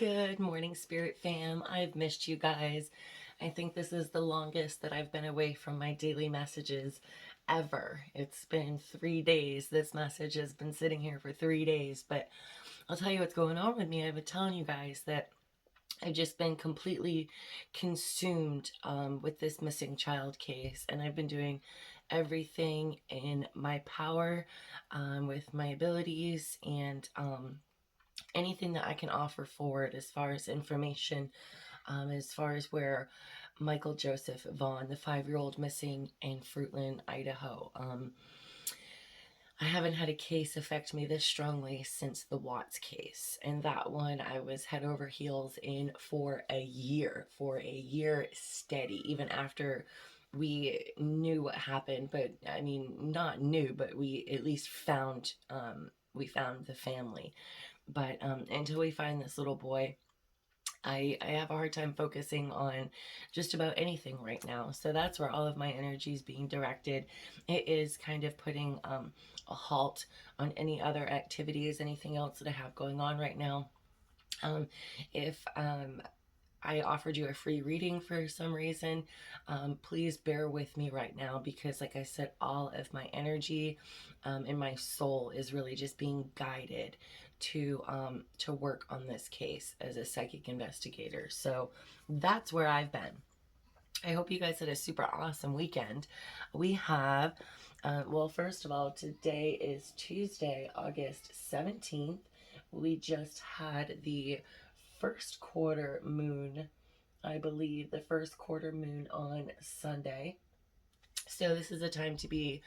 Good morning, Spirit fam. I've missed you guys. I think this is the longest that I've been away from my daily messages ever. It's been 3 days. This message has been sitting here for 3 days, but I'll tell you what's going on with me. I've been telling you guys that I've just been completely consumed with this missing child case, and I've been doing everything in my power with my abilities and anything that I can offer forward as far as information, as far as where Michael Joseph Vaughn, the 5-year-old missing in Fruitland, Idaho. I haven't had a case affect me this strongly since the Watts case. And that one I was head over heels in for a year steady, even after we knew what happened. But I mean, not knew, but we at least found, we found the family. But until we find this little boy, I have a hard time focusing on just about anything right now. So that's where all of my energy is being directed. It is kind of putting a halt on any other activities, anything else that I have going on right now. If I offered you a free reading for some reason, please bear with me right now because, like I said, all of my energy and my soul is really just being guided to work on this case as a psychic investigator. So that's where I've been. I hope you guys had a super awesome weekend. We have, well, first of all, today is Tuesday, August 17th. We just had the first quarter moon, I believe, the first quarter moon on Sunday. So this is a time to be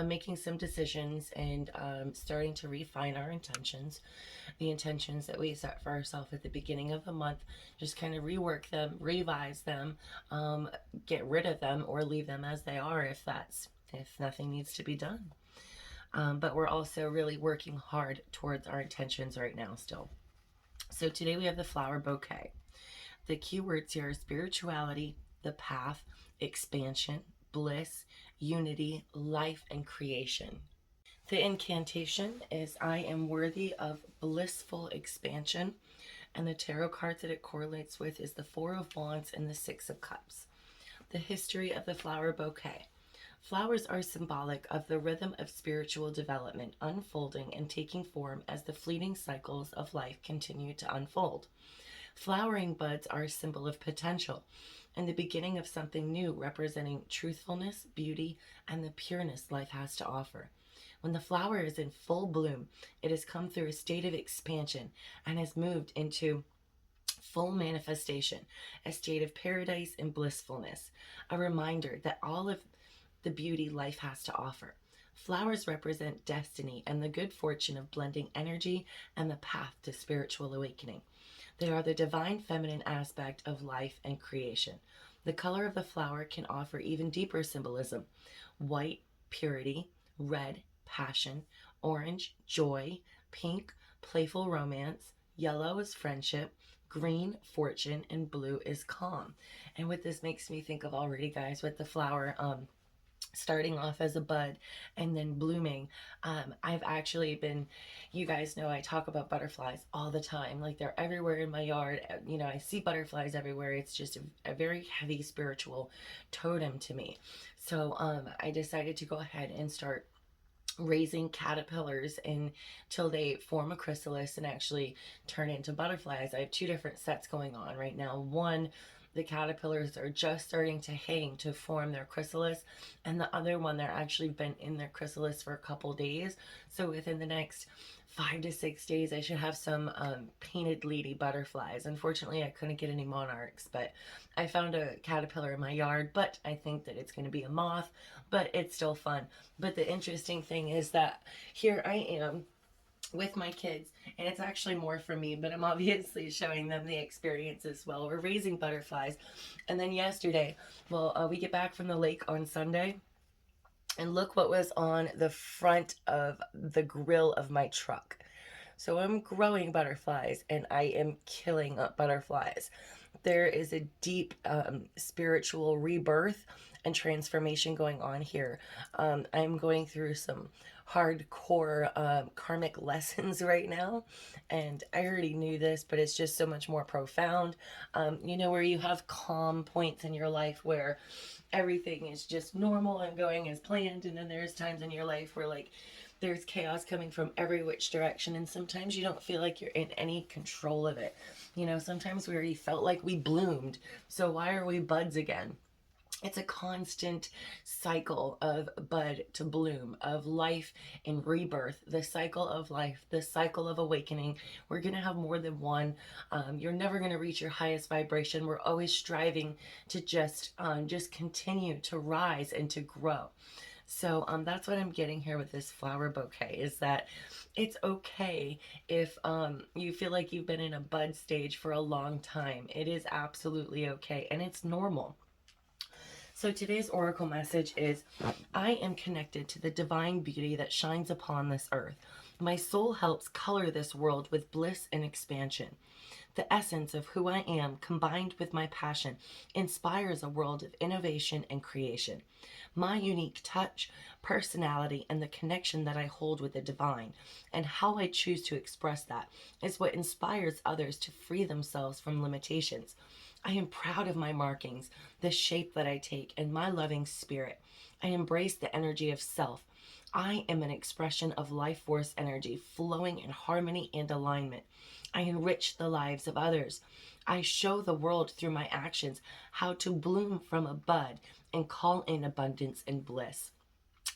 making some decisions and starting to refine our intentions. The intentions that we set for ourselves at the beginning of the month, just kind of rework them, revise them, get rid of them, or leave them as they are if nothing needs to be done. But we're also really working hard towards our intentions right now still. So today we have the flower bouquet. The keywords here are spirituality, the path, expansion, bliss, unity, life, and creation. The incantation is I am worthy of blissful expansion, and the tarot cards that it correlates with is the Four of Wands and the Six of Cups. The history of the flower bouquet. Flowers are symbolic of the rhythm of spiritual development, unfolding and taking form as the fleeting cycles of life continue to unfold. Flowering buds are a symbol of potential and the beginning of something new, representing truthfulness, beauty, and the pureness life has to offer. When the flower is in full bloom, it has come through a state of expansion and has moved into full manifestation, a state of paradise and blissfulness, a reminder that all of the beauty life has to offer. Flowers represent destiny and the good fortune of blending energy and the path to spiritual awakening. They are the divine feminine aspect of life and creation. The color of the flower can offer even deeper symbolism. White, purity; red, passion; orange, joy; pink, playful romance; yellow is friendship; green, fortune; and blue is calm. And what this makes me think of already, guys, with the flower, starting off as a bud and then blooming. I've actually been, you guys know I talk about butterflies all the time. Like, they're everywhere in my yard. You know, I see butterflies everywhere. It's just a very heavy spiritual totem to me. So I decided to go ahead and start raising caterpillars until they form a chrysalis and actually turn into butterflies. I have two different sets going on right now. One, the caterpillars are just starting to hang to form their chrysalis, and the other one, they're actually been in their chrysalis for a couple days. So within the next 5 to 6 days, I should have some painted lady butterflies. Unfortunately, I couldn't get any monarchs, but I found a caterpillar in my yard, but I think that it's going to be a moth, but it's still fun. But the interesting thing is that here I am with my kids, and it's actually more for me, but I'm obviously showing them the experience as well. We're raising butterflies. And then yesterday, well, we get back from the lake on Sunday, and look what was on the front of the grill of my truck. So I'm growing butterflies and I am killing butterflies. There is a deep spiritual rebirth and transformation going on here. I'm going through some hardcore karmic lessons right now. And I already knew this, but it's just so much more profound. You know, where you have calm points in your life where everything is just normal and going as planned. And then there's times in your life where, like, there's chaos coming from every which direction, and sometimes you don't feel like you're in any control of it. You know, sometimes we already felt like we bloomed, so why are we buds again? It's a constant cycle of bud to bloom, of life and rebirth, the cycle of life, the cycle of awakening. We're going to have more than one. You're never going to reach your highest vibration. We're always striving to just continue to rise and to grow. So that's what I'm getting here with this flower bouquet, is that it's okay if you feel like you've been in a bud stage for a long time. It is absolutely okay, and it's normal. So today's oracle message is, I am connected to the divine beauty that shines upon this earth. My soul helps color this world with bliss and expansion. The essence of who I am, combined with my passion, inspires a world of innovation and creation. My unique touch, personality, and the connection that I hold with the divine, and how I choose to express that, is what inspires others to free themselves from limitations. I am proud of my markings, the shape that I take, and my loving spirit. I embrace the energy of self. I am an expression of life force energy flowing in harmony and alignment. I enrich the lives of others. I show the world through my actions how to bloom from a bud and call in abundance and bliss.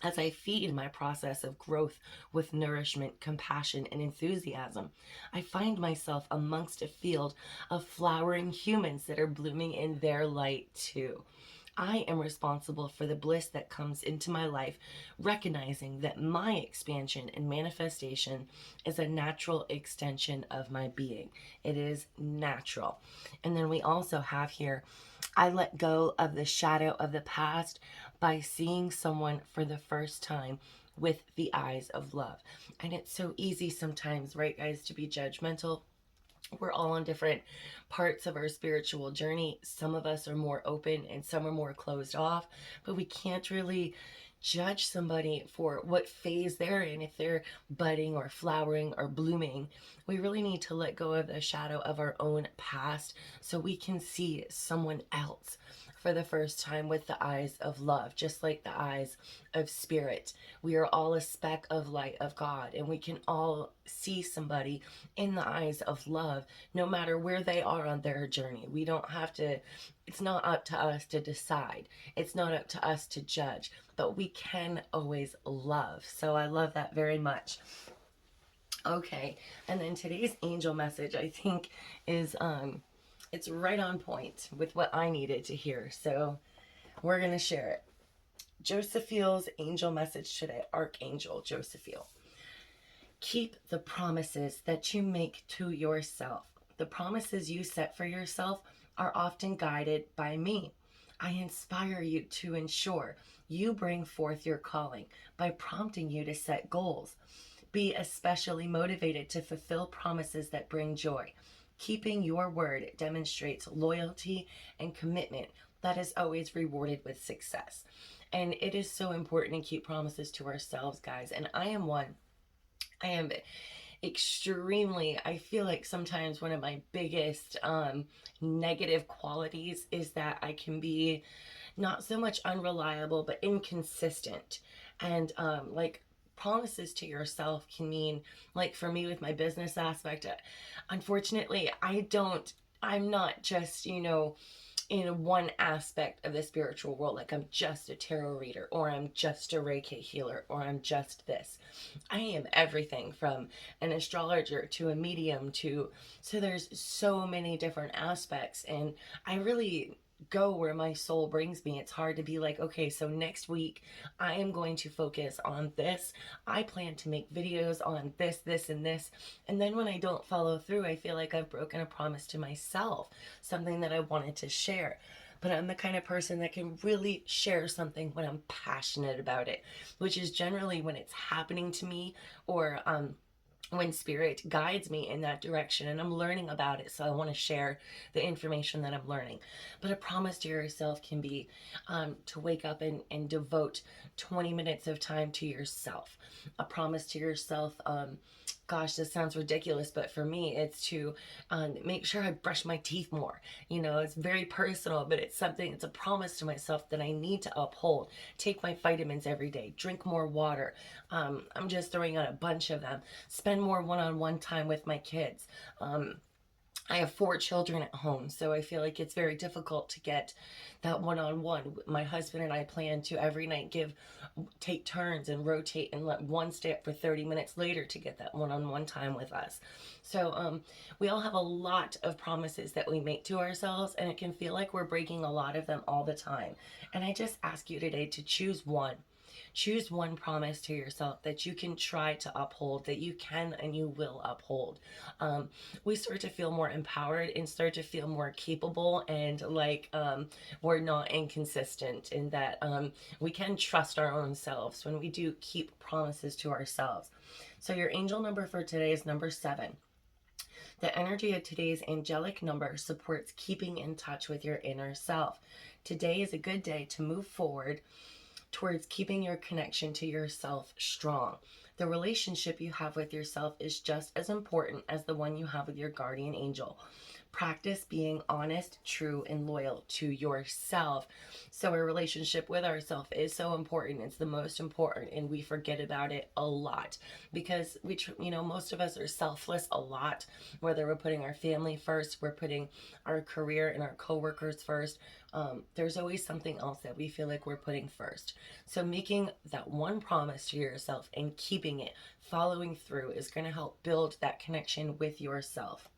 As I feed my process of growth with nourishment, compassion, and enthusiasm, I find myself amongst a field of flowering humans that are blooming in their light too. I am responsible for the bliss that comes into my life, recognizing that my expansion and manifestation is a natural extension of my being. It is natural. And then we also have here, I let go of the shadow of the past by seeing someone for the first time with the eyes of love. And it's so easy sometimes, right, guys, to be judgmental. We're all on different parts of our spiritual journey. Some of us are more open and some are more closed off, but we can't really judge somebody for what phase they're in, if they're budding or flowering or blooming. We really need to let go of the shadow of our own past so we can see someone else for the first time with the eyes of love, just like the eyes of spirit. We are all a speck of light of God, and we can all see somebody in the eyes of love, no matter where they are on their journey. We don't have to, it's not up to us to decide. It's not up to us to judge, but we can always love. So I love that very much. Okay, and then today's angel message, I think, is it's right on point with what I needed to hear. So we're going to share it. Josephiel's angel message today, Archangel Josephiel. Keep the promises that you make to yourself. The promises you set for yourself are often guided by me. I inspire you to ensure you bring forth your calling by prompting you to set goals. Be especially motivated to fulfill promises that bring joy. Keeping your word demonstrates loyalty and commitment that is always rewarded with success. And it is so important to keep promises to ourselves, guys. And I am one. I am extremely, I feel like sometimes one of my biggest negative qualities is that I can be not so much unreliable, but inconsistent. And like, promises to yourself can mean, like, for me with my business aspect, unfortunately, I'm not just, you know, in one aspect of the spiritual world, like I'm just a tarot reader, or I'm just a Reiki healer, or I'm just this. I am everything from an astrologer to a medium to, so there's so many different aspects, and I really go where my soul brings me. It's hard to be like, okay, so next week I am going to focus on this. I plan to make videos on this, this, and this. And then when I don't follow through, I feel like I've broken a promise to myself, something that I wanted to share. But I'm the kind of person that can really share something when I'm passionate about it, which is generally when it's happening to me, or when spirit guides me in that direction, and I'm learning about it, so I want to share the information that I'm learning. But a promise to yourself can be to wake up and devote 20 minutes of time to yourself. A promise to yourself, gosh, this sounds ridiculous, but for me, it's to make sure I brush my teeth more. You know, it's very personal, but it's something, it's a promise to myself that I need to uphold. Take my vitamins every day, drink more water. I'm just throwing out a bunch of them. Spend more one-on-one time with my kids. I have 4 children at home, so I feel like it's very difficult to get that one-on-one. My husband and I plan to every night take turns and rotate and let one stay up for 30 minutes later to get that one-on-one time with us. So we all have a lot of promises that we make to ourselves, and it can feel like we're breaking a lot of them all the time. And I just ask you today to choose one. Choose one promise to yourself that you can try to uphold, that you can and you will uphold. We start to feel more empowered and start to feel more capable, and like we're not inconsistent, in that we can trust our own selves when we do keep promises to ourselves. So your angel number for today is number 7. The energy of today's angelic number supports keeping in touch with your inner self. Today is a good day to move forward towards keeping your connection to yourself strong. The relationship you have with yourself is just as important as the one you have with your guardian angel. Practice being honest, true, and loyal to yourself. So a relationship with ourselves is so important. It's the most important, and we forget about it a lot because most of us are selfless a lot. Whether we're putting our family first, we're putting our career and our coworkers first. There's always something else that we feel like we're putting first. So making that one promise to yourself and keeping it, following through, is going to help build that connection with yourself.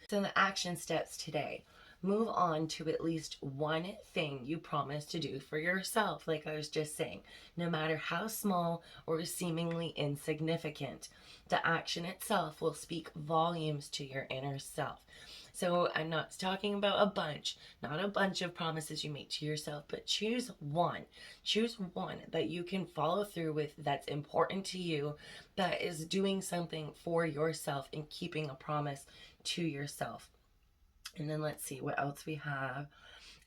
So the action steps today: move on to at least one thing you promise to do for yourself, like I was just saying, no matter how small or seemingly insignificant. The action itself will speak volumes to your inner self. So I'm not talking about not a bunch of promises you make to yourself, but choose one. Choose one that you can follow through with, that's important to you, that is doing something for yourself and keeping a promise to yourself. And then let's see what else we have.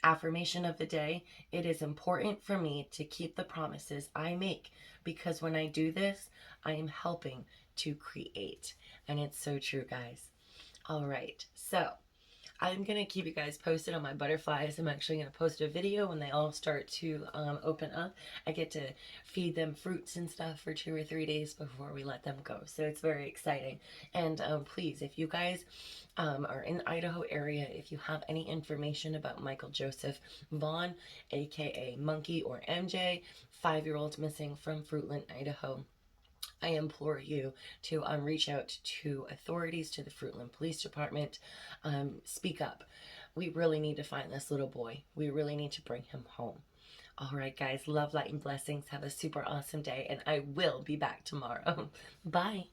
Affirmation of the day: it is important for me to keep the promises I make, because when I do this, I am helping to create. And it's so true, guys. All right, so I'm going to keep you guys posted on my butterflies. I'm actually going to post a video when they all start to open up. I get to feed them fruits and stuff for 2 or 3 days before we let them go. So it's very exciting. And please, if you guys are in the Idaho area, if you have any information about Michael Joseph Vaughn, aka Monkey or MJ, 5-year-old missing from Fruitland, Idaho, I implore you to reach out to authorities, to the Fruitland Police Department. Speak up. We really need to find this little boy. We really need to bring him home. All right, guys. Love, light, and blessings. Have a super awesome day, and I will be back tomorrow. Bye.